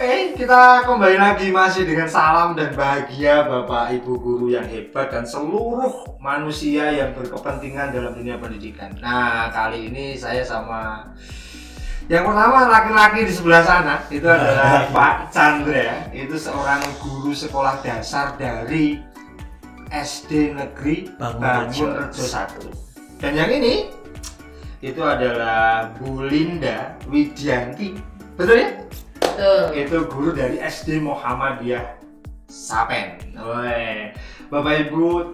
Oke, kita kembali lagi masih dengan salam dan bahagia Bapak Ibu guru yang hebat dan seluruh manusia yang berkepentingan dalam dunia pendidikan. Nah, kali ini saya sama yang pertama laki-laki di sebelah sana itu adalah Pak Chandra. Itu seorang guru sekolah dasar dari SD Negeri Bangunrejo 1. Dan yang ini itu adalah Bu Linda Widianti. Betul ya? Betul. Itu guru dari SD Muhammadiyah Sapen. Bapak Ibu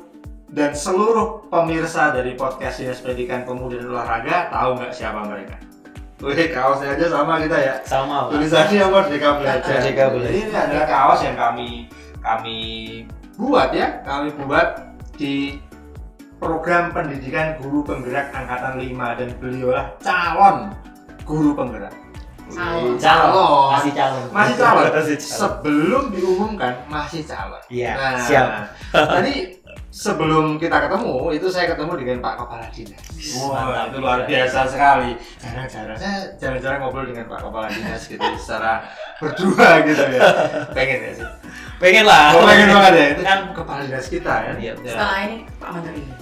dan seluruh pemirsa dari podcast Dinas Pendidikan Pemuda dan Olahraga tahu nggak siapa mereka? Wih, kaosnya aja sama kita ya. Sama. Tulisannya Merdeka Belajar. Merdeka Belajar. Ini adalah kaos yang kami buat ya. Kami buat di program pendidikan guru penggerak angkatan 5 dan beliaulah calon guru penggerak. Calon. Masih calon. Sebelum diumumkan masih calon. Iya. Nah, siap. Tadi sebelum kita ketemu itu saya ketemu dengan Pak Kepala Dinas. Wah, itu luar biasa sekali. Jarang-jarang ngobrol dengan Pak Kepala Dinas gitu secara berdua gitu ya. Pengen ya sih? Pengen lah. Pengen banget ya. Itu Kan Kepala Dinas kita ya. Iya. Setelah ini Pak Menteri.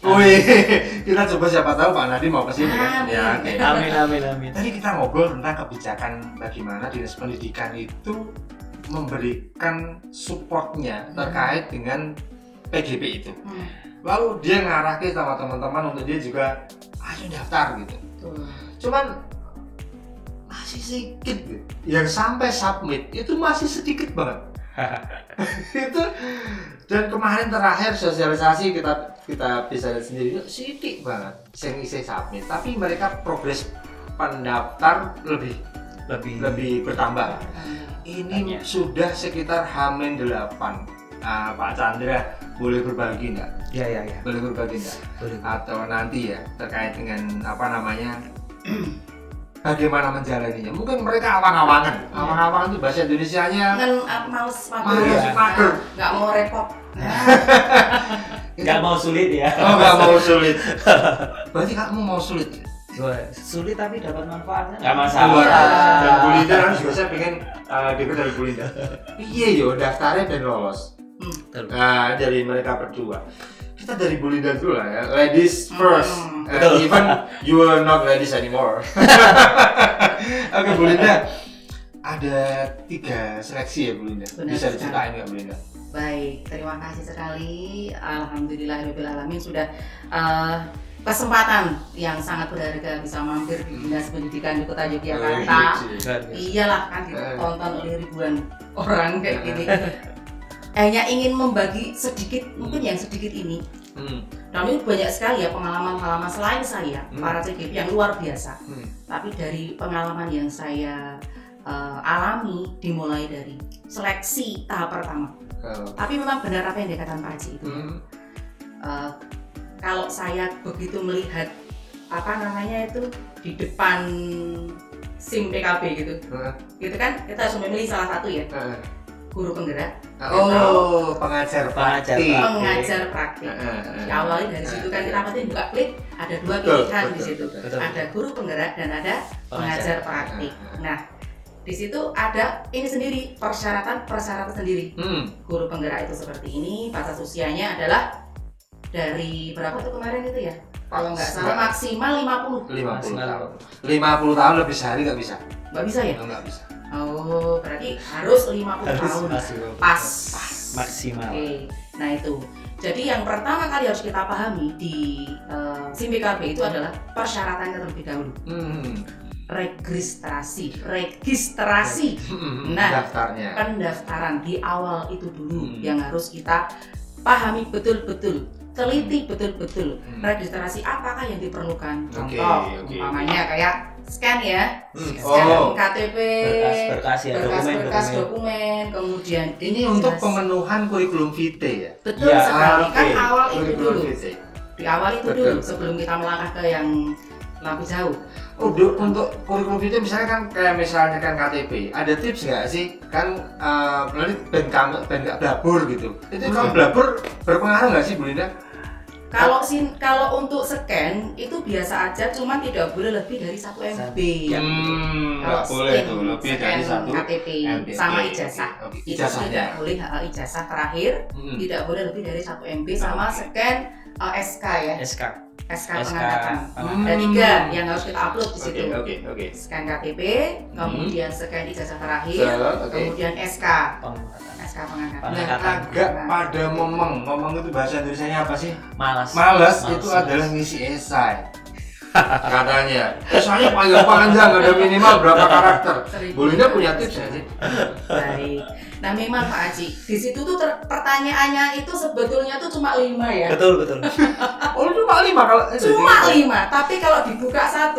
Wih, kita coba siapa tahu Pak Nadiem mau kesini kan? Ya, oke. Amin. Tadi kita ngobrol tentang kebijakan bagaimana Dinas Pendidikan itu memberikan supportnya terkait dengan PGP itu. Lalu dia ngarahke sama teman-teman untuk dia juga ayo daftar gitu. Cuman masih sedikit gitu. Yang sampai submit itu masih sedikit banget. Itu dan kemarin terakhir sosialisasi kita bisa lihat sendiri sedikit banget yang isi submit, tapi mereka progres pendaftar lebih bertambah. Ini sudah sekitar H-8. Pak Chandra boleh berbagi nggak? Iya. Boleh berbagi nggak? Boleh. Atau nanti ya terkait dengan apa namanya? Bagaimana menjalaninya? Mungkin mereka awang-awangan. Awang-awangan itu bahasa Indonesianya Kan males mager. Nggak mau repot. Nggak mau sulit ya. Oh, nggak mau sulit. Berarti kamu mau sulit? Sulit tapi dapat manfaatnya. Nggak Luar masalah. biasa. Dan Bu Linda kan juga saya pengen dengar dari Bu Linda. Iya yo, daftarnya dan lolos. Nah, dari mereka berdua. Kita dari Bu Linda dulu lah ya. Ladies first. Even you are not ladies anymore. Oke, Bu Linda. Ada 3 seleksi ya Bu Linda. Benar Bisa sekali. diceritain nggak Bu Linda? Baik, terima kasih sekali. Alhamdulillahirobbilalamin sudah kesempatan yang sangat berharga bisa mampir di Dinas Pendidikan di Kota Yogyakarta. Iyalah kan ditonton oleh ribuan orang kayak gini. Hanya ingin membagi sedikit, mungkin yang sedikit ini. Namun banyak sekali ya pengalaman-pengalaman selain saya, para CGP yang luar biasa. Tapi dari pengalaman yang saya alami dimulai dari seleksi tahap pertama. Tapi memang benar apa yang dikatakan Pak Haji itu. Kalau saya begitu melihat apa namanya itu di depan SIM PKB gitu, gitu kan kita harus memilih salah satu ya. Guru penggerak, Pengajar praktik. Diawali dari situ kan kita pasti buka klik, ada 2 pilihan di situ. Ada guru penggerak dan ada pengajar praktik. Nah, di situ ada ini sendiri persyaratan sendiri. Guru penggerak itu seperti ini, batas usianya adalah dari berapa tuh kemarin itu ya? Kalau nggak salah maksimal 50 tahun. 50 tahun lebih sehari nggak bisa? Nggak bisa ya? Nggak bisa. Oh, berarti harus 50 tahun. Pas. Maksimal. Oke. Nah itu. Jadi yang pertama kali harus kita pahami di SIM PKB itu adalah persyaratannya terlebih dahulu. Registrasi. Nah, pendaftaran di awal itu dulu yang harus kita pahami betul-betul, teliti betul-betul. Registrasi apakah yang diperlukan? Contoh, umpamanya kayak scan ya, scan KTP, berkas dokumen, kemudian ini untuk pemenuhan kurikulum vitae ya. Betul sekali, kan awal itu dulu. Di awal itu dulu sebelum kita melangkah ke yang lebih jauh. Untuk kurikulum vitae misalnya kan kayak misalnya kan KTP, ada tips nggak sih? Kan nanti ben nggak blabur gitu. Itu kalau blabur berpengaruh nggak sih Bu Linda? Kalau untuk scan itu biasa aja, cuman tidak boleh lebih dari 1 MB. Nggak boleh tuh lebih dari 1 KTP sama ijazah. Itu Ijazahnya. tidak boleh, ijazah terakhir tidak boleh lebih dari 1 MB sama scan SK ya. SK pengangkatan. Ada 3 yang harus kita upload di situ. Oke. Scan KTP, kemudian scan ijazah terakhir, kemudian SK pengangkatan. Agak pada ngomong itu bahasa Indonesianya apa sih? Malas itu adalah ngisi esai. Katanya esainya panjang, ada minimal berapa karakter. Bolehnya punya tips ya sih? Baik. Nah memang Pak Aji, di situ tuh pertanyaannya itu sebetulnya tuh cuma 5 ya. Betul. Oh cuma 5 kalau cuma 5, tapi kalau dibuka 1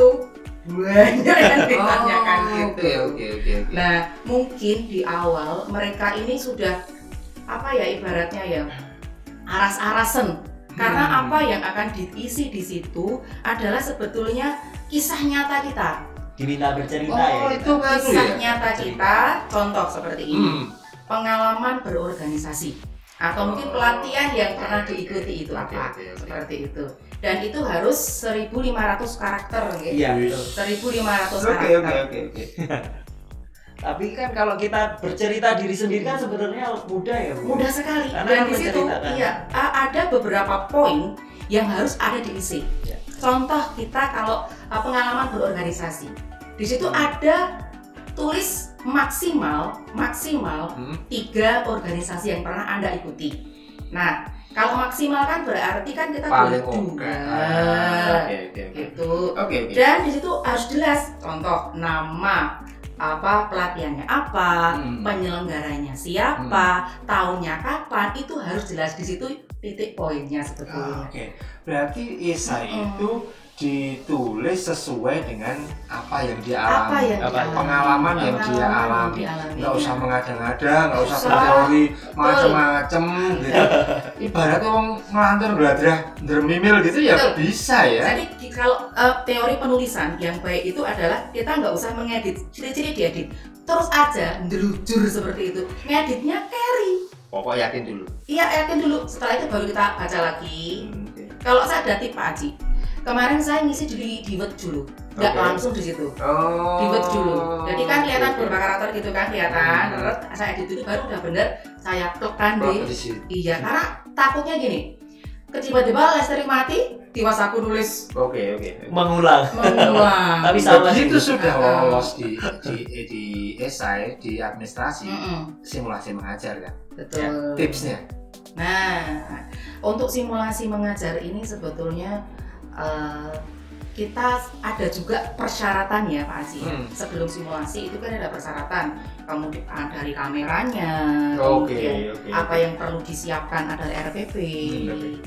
banyak yang ditanyakan gitu. Oke. Nah mungkin di awal mereka ini sudah apa ya ibaratnya ya aras-arasen. Karena apa yang akan diisi di situ adalah sebetulnya kisah nyata kita. Diminta bercerita ya. Itu kan kisah nyata kita, contoh seperti ini. Pengalaman berorganisasi atau mungkin pelatihan yang pernah diikuti itu apa seperti itu. Dan itu harus 1.500 karakter gitu. Iya, 1.500 karakter. Oke. Tapi kan kalau kita bercerita diri sendiri kan sebenarnya mudah ya, Bu? Mudah sekali. Karena Dan kan di situ ada beberapa poin yang harus ada diisi. Ya. Contoh kita kalau pengalaman berorganisasi. Di situ ada tulis maksimal 3 organisasi yang pernah Anda ikuti. Nah, kalau maksimal kan berarti kan kita boleh 2. Gitu. Dan di situ harus jelas contoh nama, pelatihannya apa, penyelenggaranya siapa, tahunnya kapan, itu harus jelas di situ titik poinnya sebetulnya. Berarti esai itu ditulis sesuai dengan apa yang dia alami, pengalaman yang dia alami. Nggak usah mengada-ngada, nggak usah berteori macam-macam gitu. Ibaratnya orang ngelantur belajar dermimil gitu ya bisa ya. Jadi kalau teori penulisan yang baik itu adalah kita nggak usah mengedit, ciri-ciri diedit, terus aja ndelujur seperti itu. Ngeditnya carry. Pokok yakin dulu. Iya yakin dulu. Setelah itu baru kita baca lagi. Kalau saya ada tip Pak Haji. Kemarin saya ngisi di Word dulu, nggak langsung di situ. Di Word dulu. Jadi kan kelihatan beberapa karakter gitu kan kelihatan. Terus saya edit dulu baru udah bener saya tekan di. Iya karena takutnya gini. Tiba-tiba Lestari mati, tiba aku nulis. Oke. Mengulang. Tapi sama itu sudah lolos di esai di administrasi simulasi mengajar kan. Betul. Tipsnya. Nah, untuk simulasi mengajar ini sebetulnya kita ada juga persyaratan ya Pak Haji. Sebelum simulasi itu kan ada persyaratan, kemudian dari kameranya, kemudian apa yang perlu disiapkan ada RPP,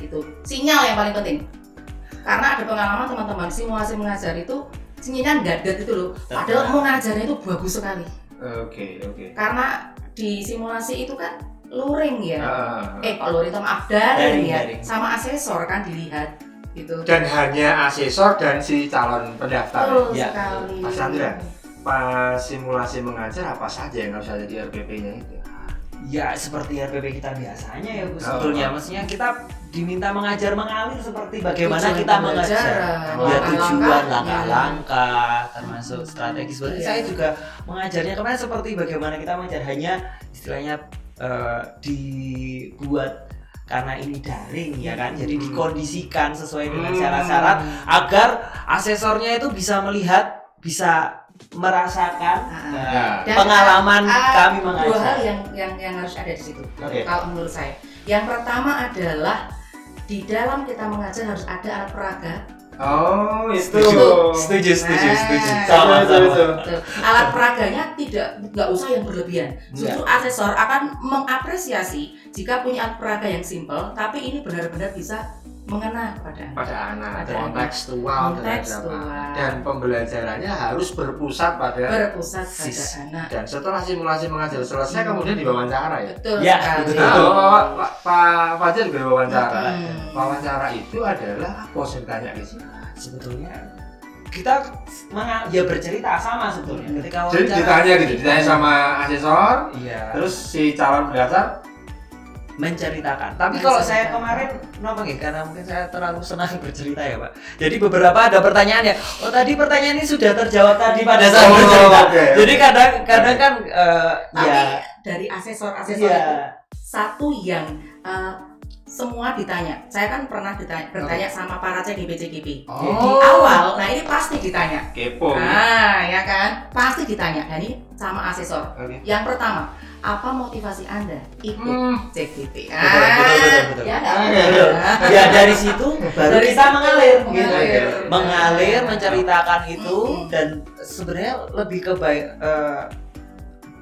itu sinyal yang paling penting. Karena ada pengalaman teman-teman simulasi mengajar itu sinyalnya gadat itu loh, padahal mengajarnya itu bagus sekali. Karena di simulasi itu kan luring ya, kok luring maaf daring ya, sama asesor kan dilihat. Gitu. Dan hanya asesor dan si calon pendaftar. Ya. Mas Andra, pas simulasi mengajar apa saja yang harus ada di RPP-nya itu? Ya seperti RPP kita biasanya ya Bu, sebetulnya maksudnya kita diminta mengajar mengalir seperti bagaimana kita mengajar. Ya tujuan, langkah-langkah, termasuk strategi. Sebenarnya saya juga mengajarnya kemarin seperti bagaimana kita mengajar, hanya istilahnya dibuat karena ini daring ya kan, jadi dikondisikan sesuai dengan syarat-syarat agar asesornya itu bisa melihat, bisa merasakan pengalaman kami mengajar. Dua hal yang harus ada di situ. Kalau menurut saya, yang pertama adalah di dalam kita mengajar harus ada alat peraga. Setuju. Sama. Alat peraganya nggak usah yang berlebihan. Justru asesor akan mengapresiasi jika punya alat peraga yang simpel, tapi ini benar-benar bisa mengena pada anak, kontekstual, dan pembelajarannya harus berpusat pada anak. Dan setelah simulasi mengajar selesai, kemudian diwawancara ya. Betul sekali. Pak Fajar juga wawancara. Wawancara itu adalah apa ceritanya di sini? Sebetulnya kita bercerita sama sebetulnya. Ketika jadi ditanya sama asesor, terus si calon pendaftar menceritakan. Tapi kalau saya kemarin kenapa nggih? Karena mungkin saya terlalu senang bercerita ya, Pak. Jadi beberapa ada pertanyaan ya. Oh, tadi pertanyaan ini sudah terjawab tadi pada saat bercerita. Okay. Jadi kadang kan tapi ya dari asesor-asesor itu satu yang semua ditanya. Saya kan pernah bertanya sama para CGP. Di awal, nah ini pasti ditanya. Kepo. Nah, ya kan? Pasti ditanya. Dan ini sama asesor. Okay. Yang pertama, apa motivasi Anda ikut CGP? Betul. Ya, ya dari situ baru kita mengalir, gitu. Mengalir, menceritakan itu dan sebenarnya lebih ke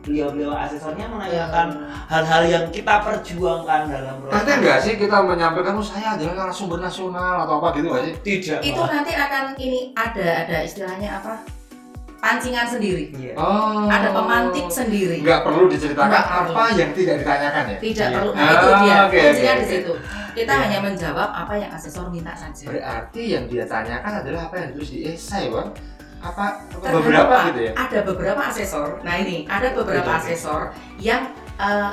beliau asesornya menanyakan hal-hal yang kita perjuangkan dalam proses. Nanti enggak sih kita menyampaikan saya adalah narasumber nasional atau apa gitu nggak sih? Tidak. Itu nanti akan ini ada istilahnya apa? Pancingan sendiri. Ada pemantik sendiri. Nggak perlu diceritakan apa yang tidak ditanyakan ya? Tidak perlu. Nah itu dia. Kuncinya di situ. Kita hanya menjawab apa yang asesor minta saja. Berarti yang dia tanyakan adalah apa yang ditulis di esai, Bang? Apa beberapa gitu ya? Ada beberapa asesor. Nah ini ada beberapa asesor yang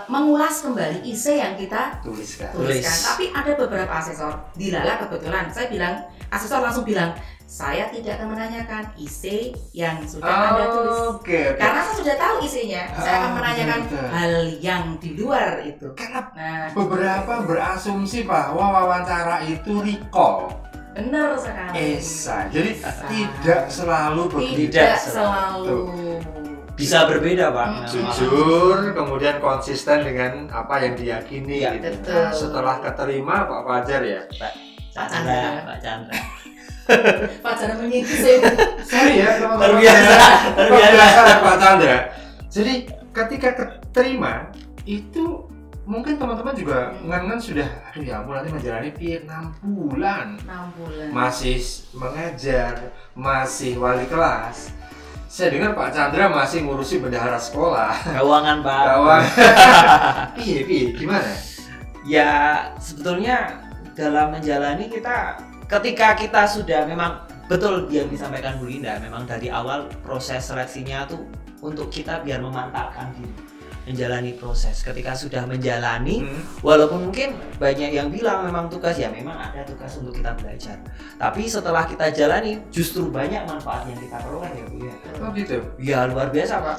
mengulas kembali isi yang kita tuliskan. Tapi ada beberapa asesor. Dilala kebetulan saya bilang asesor langsung bilang saya tidak akan menanyakan isi yang sudah Anda tulis. Karena saya sudah tahu isinya. Saya akan menanyakan hal yang di luar itu. Karena beberapa berasumsi bahwa wawancara itu recall. Benar sekali. Jadi tidak selalu begitu. Tidak selalu. Bisa berbeda, Pak. Jujur, kemudian konsisten dengan apa yang diyakini. Ya, gitu. betul. Setelah keterima Pak Fajar ya. Pak Chandra. Pak Chandra menyingkir. Sorry ya, terbiasa Pak Chandra. Jadi ketika keterima itu mungkin teman-teman juga ngan sudah aduh ya ampun nanti menjalani 6 bulan masih mengajar, masih wali kelas. Saya dengar Pak Chandra masih ngurusi bendahara sekolah, keuangan, Pak. Piye gimana? Ya sebetulnya dalam menjalani ketika kita sudah memang betul yang disampaikan Bu Linda, memang dari awal proses seleksinya tuh untuk kita biar memantapkan diri menjalani proses. Ketika sudah menjalani, walaupun mungkin banyak yang bilang memang tugas, ya memang ada tugas untuk kita belajar. Tapi setelah kita jalani, justru banyak manfaat yang kita peroleh ya Bu ya. Oh gitu? Ya luar biasa Pak.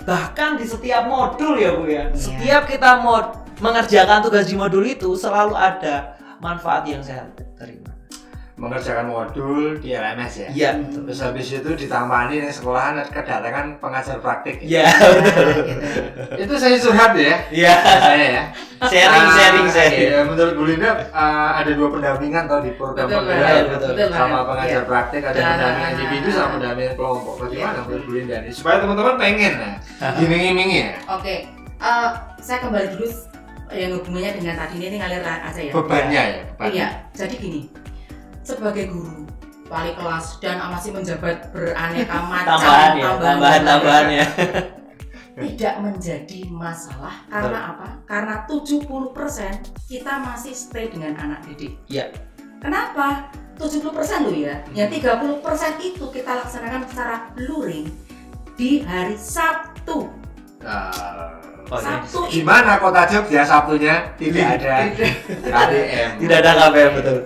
Bahkan di setiap modul ya Bu ya, setiap kita mengerjakan tugas di modul itu selalu ada manfaat yang saya terima. Mengerjakan modul di LMS ya? Iya. Terus habis itu ditambahin di sekolahan kedatangan pengajar praktik. Iya. Itu saya curhat ya? Iya. Saya ya. Sharing. Ya, menurut Bu Linda ada 2 pendampingan di program penggerak sama pengajar praktik, ada pendampingan individu sama pendampingan kelompok. Bagaimana menurut Bu Linda ini? Supaya teman-teman pengen iming-imingi ya? Oke. Saya kembali dulu yang hubungannya dengan tadi ini ngalir aja ya. Bebannya ya? Iya. Jadi gini. Sebagai guru, wali kelas dan masih menjabat beraneka macam tambahan ya. Tidak menjadi masalah karena apa? Karena 70% kita masih stay dengan anak didik. Iya. Kenapa? 70% loh ya. Yang 30% itu kita laksanakan secara luring di hari Sabtu. Sabtu di mana kota Jogja Sabtunya tidak ada KDM. Tidak ada KPM, betul.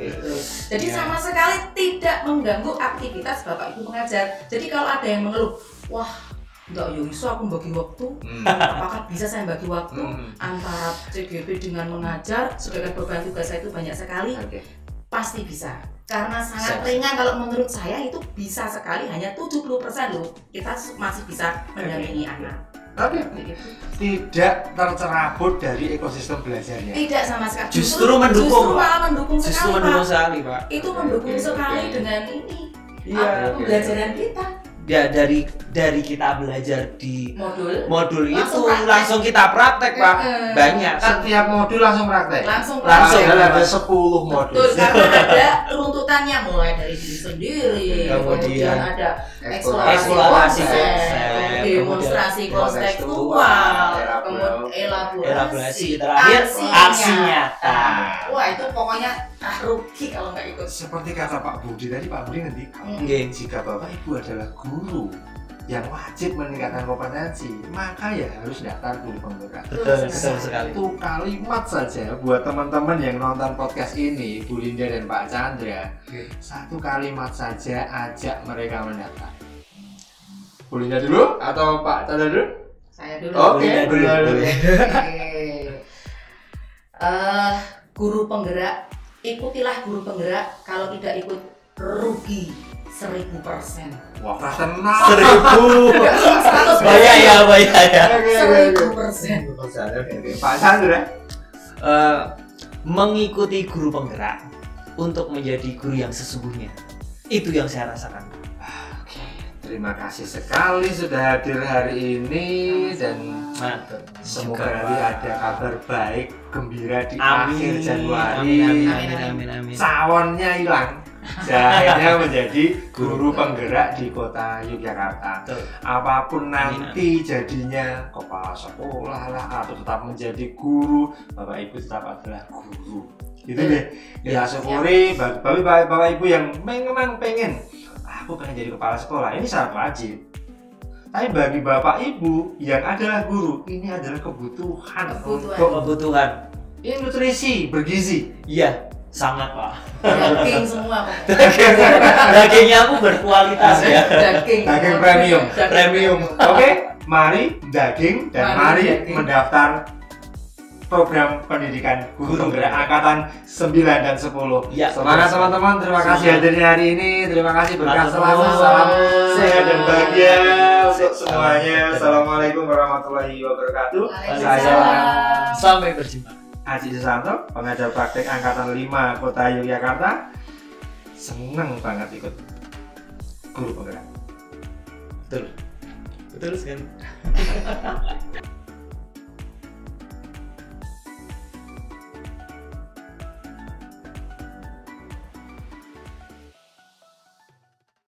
Jadi sama sekali tidak mengganggu aktivitas Bapak Ibu pengajar. Jadi kalau ada yang mengeluh, wah enggak ya iso aku bagi waktu. Apakah bisa saya bagi waktu antara CGP dengan mengajar? Sedangkan beban tugas saya itu banyak sekali. Pasti bisa. Karena sangat ringan kalau menurut saya itu bisa sekali, hanya 70% loh. Kita masih bisa mendampingi anak. Tapi tidak tercerabut dari ekosistem belajarnya. Tidak sama sekali. Justru mendukung. Justru malah mendukung sekali, Pak. Itu mendukung sekali dengan ini. Pembelajaran kita. Ya dari kita belajar di modul itu langsung kita praktek Pak. Banyak. Setiap modul langsung praktek. Langsung. Ada 10 modul. Betul, karena ada runtutannya mulai dari diri sendiri. Kemudian ada eksplorasi konsep, demonstrasi konseptual, kemudian elaborasi, terakhir aksi nyata. Wah itu pokoknya rugi kalau nggak ikut. Seperti kata Pak Budi tadi, Pak Budi nanti jika Bapak Ibu adalah guru yang wajib meningkatkan kompetensi, maka ya harus daftar guru penggerak. Betul sekali. Satu kalimat saja buat teman-teman yang nonton podcast ini, Bu Linda dan Pak Chandra. Satu kalimat saja ajak mereka mendaftar. Bu Linda dulu atau Pak Chandra dulu? Saya dulu. Oke, Bu Linda dulu. Guru penggerak, ikutilah guru penggerak. Kalau tidak ikut rugi 1000%. Wah, tenang. 1000. Bayar ya. 1000%. Pak Chandra. Mengikuti guru penggerak untuk menjadi guru yang sesungguhnya. Itu yang saya rasakan. Terima kasih sekali sudah hadir hari ini dan semoga nanti ada kabar baik, gembira di akhir Januari. Amin. Sawonnya hilang. Akhirnya menjadi guru penggerak di kota Yogyakarta. Apapun nanti jadinya, kepala sekolah lah atau tetap menjadi guru, Bapak Ibu tetap adalah guru. Gitu deh. Ya syukuri Bapak Ibu yang memang pengen, aku pengen jadi kepala sekolah, ini syarat wajib. Tapi bagi Bapak Ibu yang adalah guru, ini adalah kebutuhan. Kebutuhan. Ini nutrisi, bergizi. Iya. Sangat Pak. Daging semua Pak. Dagingnya aku berkualitas ya. Daging premium. Oke, mari daging dan mari mendaftar program pendidikan guru penggerak angkatan 9 dan 10. Ya, semangat teman-teman, terima kasih hadirnya hari ini. Terima kasih berkah selalu, salam sehat dan bahagia untuk semuanya. Assalamualaikum warahmatullahi wabarakatuh. Saya sampai berjumpa. Haji Susanto, pengajar praktek angkatan 5 Kota Yogyakarta. Seneng banget ikut guru penggerak. Betul sekali.